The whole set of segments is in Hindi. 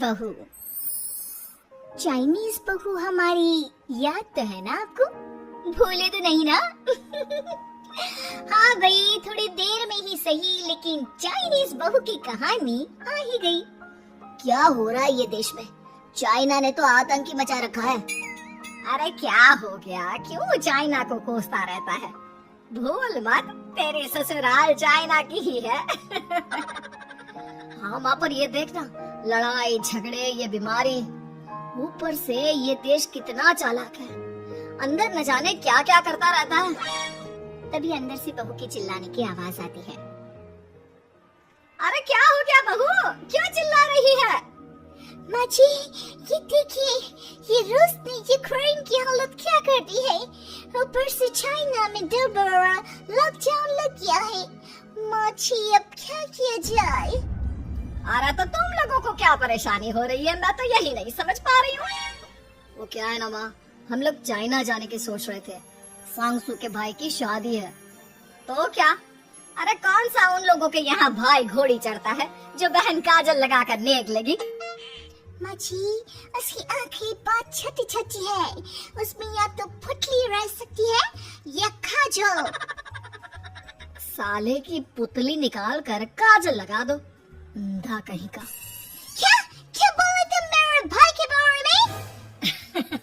बहू। चाइनीज बहू हमारी याद तो है ना आपको? भूले तो नहीं ना? हाँ भाई, थोड़ी देर में ही सही, लेकिन चाइनीज बहू की कहानी आ ही गई। क्या हो रहा है ये देश में? चाइना ने तो आतंक ही मचा रखा है। अरे क्या हो गया? क्यों चाइना को कोसता रहता है? भूल मत, तेरी ससुराल चाइना की ही है। हाँ माँ, पर ये देखना, लड़ाई झगड़े, ये बीमारी, ऊपर से ये देश कितना चालाक है। अंदर न जाने क्या क्या करता रहता है। तभी अंदर से बहू की चिल्लाने की आवाज आती है। अरे क्या हो गया बहू, क्यों चिल्ला रही है? माँ जी, ये देखिए, ये रूस ने यूक्रेन की हालत क्या कर दी है। ऊपर से चाइना में दोबारा लॉकडाउन लग गया है। माँ जी, अब क्या किया जाए? अरे तो तुम लोगों को क्या परेशानी हो रही है? मैं तो यही नहीं समझ पा रही हूँ। वो क्या है ना माँ, हम लोग चाइना जाने की सोच रहे थे। सांगसू के भाई की शादी है। तो क्या? अरे कौन सा उन लोगों के यहाँ भाई घोड़ी चढ़ता है जो बहन काजल लगाकर नेक लगी? माँ जी, उसकी आंखें बहुत छोटी छोटी है, उसमें या तो पुतली रह सकती है या काजल। साले की पुतली निकाल कर काजल लगा दो, अंधा कहीं का। क्या क्या बोले तुम मेरे भाई के बारे में?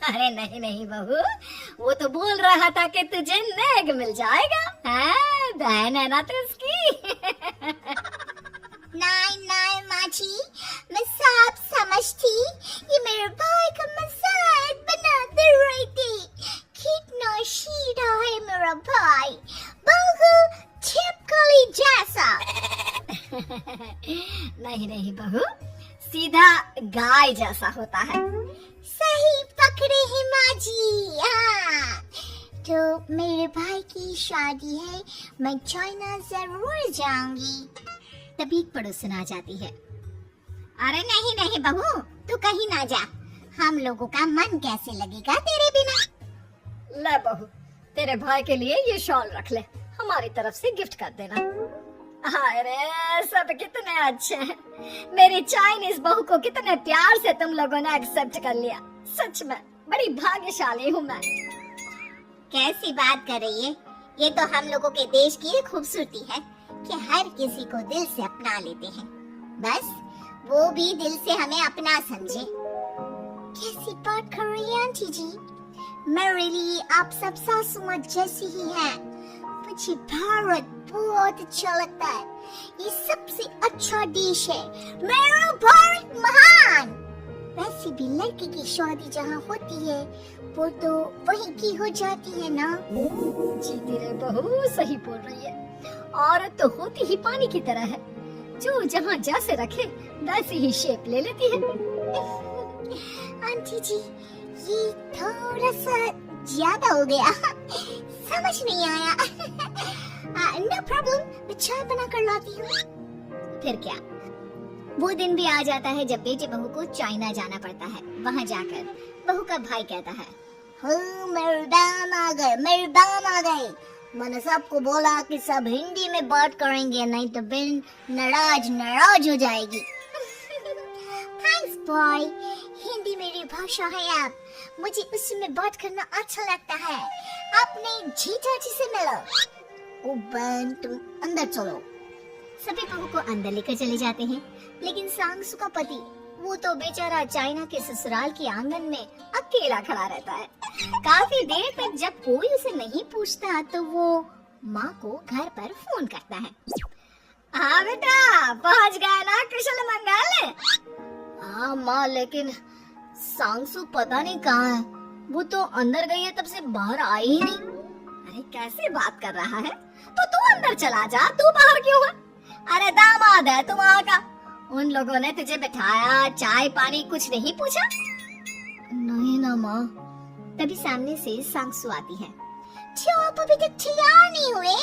अरे नहीं नहीं बहू, वो तो बोल रहा था कि तुझे नेग मिल जाएगा। हाँ, बहन है ना तू उसकी। नहीं नहीं माँ जी, मैं सब समझती, ये मेरे भाई का मजाक बनाते रही थी। कितना सीधा है मेरा भाई, बिल्कुल छिपकली जैसा। नहीं नहीं बहू, सीधा गाय जैसा होता है। सही पकड़े हैं माँ जी। हाँ, तो मेरे भाई की शादी है, मैं चाइना जरूर जाऊंगी। तभी एक पड़ोसन आ जाती है। अरे नहीं नहीं बहू, तू कहीं ना जा, हम लोगों का मन कैसे लगेगा तेरे बिना। ले बहू, तेरे भाई के लिए ये शॉल रख ले, हमारी तरफ से गिफ्ट कर देना। अरे सब कितने अच्छे हैं। मेरी चाइनीज बहू को कितने प्यार से तुम लोगों ने एक्सेप्ट कर लिया। सच में बड़ी भाग्यशाली हूँ मैं। कैसी बात कर रही है? ये तो हम लोगों के देश की खूबसूरती है कि हर किसी को दिल से अपना लेते हैं, बस वो भी दिल से हमें अपना समझे। कैसी बात कर रही है आंटी जी? मेरे लिए आप सब सासू माँ जैसी ही हैं। मुझे भारत बहुत अच्छा लगता है, ये सबसे अच्छा देश है। मेरा भारत महान। वैसे भी लड़की की शादी जहाँ होती है वो तो वहीं की हो जाती है ना? जीती रहे बहू, सही बोल रही है। औरत तो होती ही पानी की तरह है, जो जहाँ जैसे रखे वैसी ही शेप ले लेती है। आंटी जी, ये थोड़ा सा ज्यादा हो गया, समझ नहीं आया। नो प्रॉब्लम, मैं चाय बना कर लाती हूँ। फिर क्या, वो दिन भी आ जाता है जब बेटे बहू को चाइना जाना पड़ता है। वहाँ जाकर बहू का भाई कहता है, मेरे दाम आ गए, मेरे दाम आ गए। मैंने सबको बोला कि सब हिंदी में बात करेंगे, नहीं तो बिन नाराज हो जाएगी। थैंक्स बॉय, हिंदी मेरी भाषा है। आप मुझे उसमें बात करना अच्छा लगता है। अपने जीजा जी से मिलो। ओ बहन, तुम अंदर चलो। सभी बहू को अंदर लेकर चले जाते हैं, लेकिन सांगसू का पति, वो तो बेचारा चाइना के ससुराल के आंगन में अकेला खड़ा रहता है। काफी देर तक जब कोई उसे नहीं पूछता तो वो माँ को घर पर फोन करता है। हाँ बेटा, पहुँच गए ना कुशल मंगल? हाँ माँ, लेकिन सांगसू पता नहीं कहाँ है, वो तो अंदर गई है, तब से बाहर आई ही नहीं। अरे कैसे बात कर रहा है? तो तू अंदर चला जा, तू बाहर क्यों है? अरे दामाद है तुम वहाँ का, उन लोगों ने तुझे बिठाया, चाय पानी कुछ नहीं पूछा? नहीं ना माँ। तभी सामने से सांगसू आती है। क्यों आप अभी तक तैयार नहीं हुए?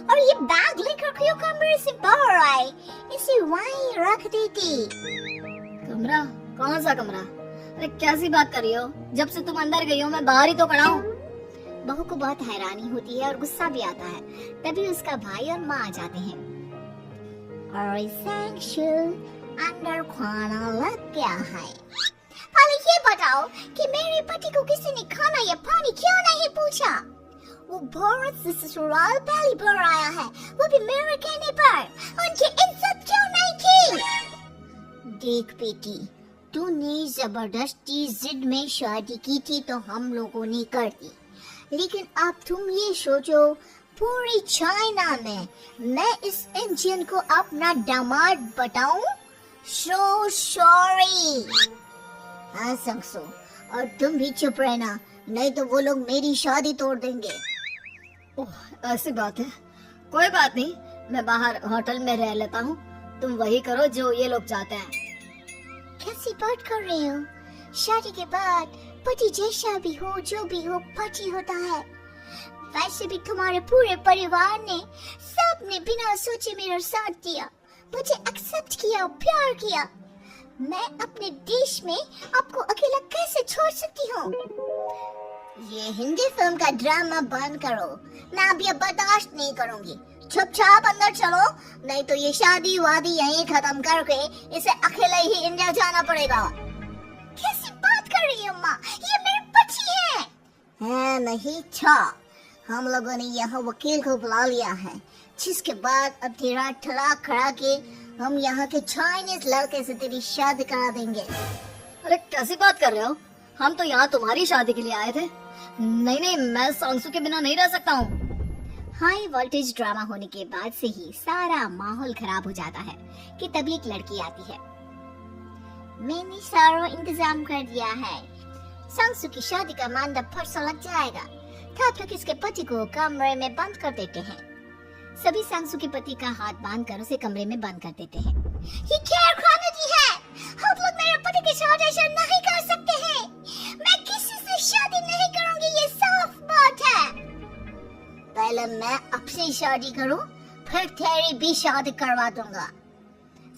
और ये बैग लेकर क्यों कमरे से बाहर आए? इसे वहीं रख देती। कमरा? कौन सा कमरा? अरे कैसी बात कर रही हो? जब से तुम अंदर गई हो मैं बाहर ही तो खड़ा हूँ। बहू को बहुत हैरानी होती है और गुस्सा भी आता है। तभी उसका भाई और माँ आ जाते हैं। और अंदर खाना लग क्या है? पहले ये बताओ कि मेरे पति को किसी ने खाना या पानी क्यों नहीं पूछा? वो भारत से ससुराल पहली बार आया है, वो भी मेरे कहने पर। उनकी इज्जत क्यों नहीं की? देख बेटी, तूने जबरदस्ती जिद में शादी की थी तो हम लोगों ने कर दी, लेकिन अब तुम ये सोचो, पूरी चाइना में मैं इस इंडियन को अपना दामाद बताऊं? So sorry। हाँ संगसू, और तुम भी चुप रहना, नहीं तो वो लोग मेरी शादी तोड़ देंगे। ओह, ऐसी बात है। कोई बात नहीं, मैं बाहर होटल में रह लेता हूँ, तुम वही करो जो ये लोग चाहते हैं। कैसी बात कर रहे हो? शादी के बाद पति जैसा भी हो, जो भी हो, पति होता है। वैसे भी तुम्हारे पूरे परिवार ने, सबने बिना सोचे मेरा साथ दिया, मुझे एक्सेप्ट किया, प्यार किया। मैं अपने देश में आपको अकेला कैसे छोड़ सकती हूँ? ये हिंदी फिल्म का ड्रामा बंद करो, मैं अब ये बर्दाश्त नहीं करूँगी। चुपचाप अंदर चलो, नहीं तो ये शादी वादी यहीं खत्म करके इसे अकेले ही इंडिया जाना पड़ेगा। कैसी बात कर रही है अम्मा? ये मेरे पति है नहीं था। हम लोगों ने यहाँ वकील को बुला लिया है, जिसके बाद अब तेरा तलाक करा के हम यहाँ के चाइनीज लड़के से तेरी शादी करा देंगे। अरे कैसी बात कर रहे हो? हम तो यहाँ तुम्हारी शादी के लिए आए थे। नहीं, मैं सांसू के बिना नहीं रह सकता हूँ। हाई वोल्टेज ड्रामा होने के बाद से ही सारा माहौल खराब हो जाता है कि तभी एक लड़की आती है। मैंने सारा इंतजाम कर दिया है, सांसू की शादी का मंडप परसों लग जाएगा। तब तक इसके पति को कमरे में बंद कर देते हैं। सभी सांसू के पति का हाथ बांध कर उसे कमरे में बंद कर देते हैं। ये क्या खानगी है? आप लोग मेरे पति के साथ ऐसा नहीं कर सकते हैं। मैं किसी से शादी नहीं करूंगी, ये साफ बात है। पहले मैं आपसे शादी करूं, फिर तेरी भी शादी करवा दूंगा।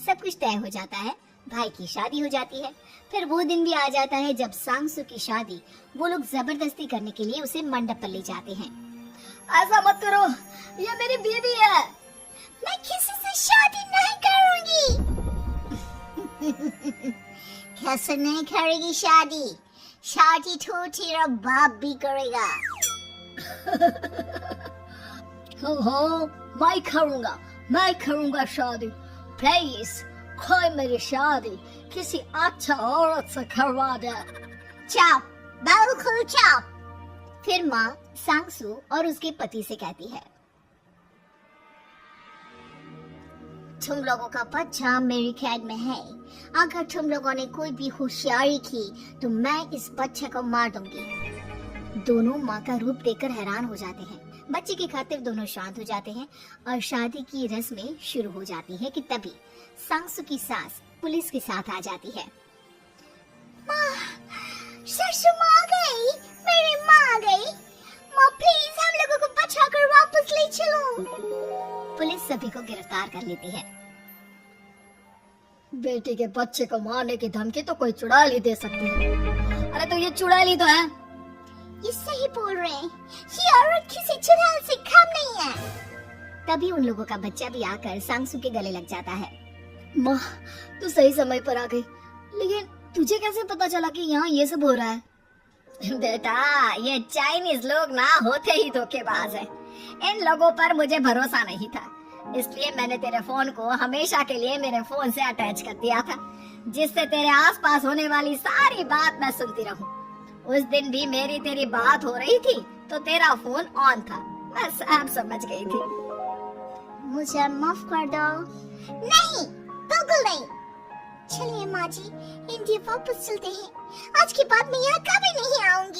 सब कुछ तय हो जाता है, भाई की शादी हो जाती है। फिर वो दिन भी आ जाता है जब सांसू की शादी वो लोग जबरदस्ती करने के लिए उसे मंडप पर ले जाते हैं। ऐसा मत करो, ये मेरी बीवी है। मैं किसी से शादी नहीं करूंगी। कैसे नहीं करेगी शादी? शादी तो तेरा बाप भी करेगा। हो, मैं करूंगा शादी। प्लीज कोई मेरी शादी किसी अच्छा औरत से करवा दे। चुप, बिल्कुल चुप। फिर माँ सांसू और उसके पति से कहती है, तुम लोगों का बच्चा मेरी कैद में है। अगर तुम लोगों ने कोई भी होशियारी की तो मैं इस बच्चे को मार दूंगी। दोनों माँ का रूप देखकर हैरान हो जाते हैं। बच्चे की खातिर दोनों शांत हो जाते हैं और शादी की रस्में शुरू हो जाती है कि तभी सांसू की सास पुलिस के साथ आ जाती है। माँ, ससुर माँ आ गई, मेरी माँ आ गई। माँ प्लीज हम लोगों को बचाकर वापस ले चलो। पुलिस सभी को गिरफ्तार कर लेती है। बेटी के बच्चे को मारने की धमकी तो कोई चुड़ैल ही दे सकती है। अरे तो ये चुड़ैल ही तो है। ये सही बोल रहे हैं, ये औरत किसी चुड़ैल से कम नहीं है। तभी उन लोगों का बच्चा भी आकर सांसू के गले लग जाता है। माँ, तू सही समय पर आ गई, लेकिन तुझे कैसे पता चला कि यहाँ ये सब हो रहा है? बेटा, ये चाइनीज लोग ना होते ही धोखेबाज है। इन लोगों पर मुझे भरोसा नहीं था, इसलिए मैंने तेरे फोन को हमेशा के लिए मेरे फोन से अटैच कर दिया था, जिससे तेरे आसपास होने वाली सारी बात मैं सुनती रहूं। उस दिन भी मेरी तेरी बात हो रही थी तो तेरा फोन ऑन था, मैं सब समझ गई थी। मुझे माफ कर दो। नहीं, बिल्कुल नहीं। चलिए माँ जी, इंडिया वापस चलते हैं। आज के बाद मैं यहाँ कभी नहीं आऊंगी।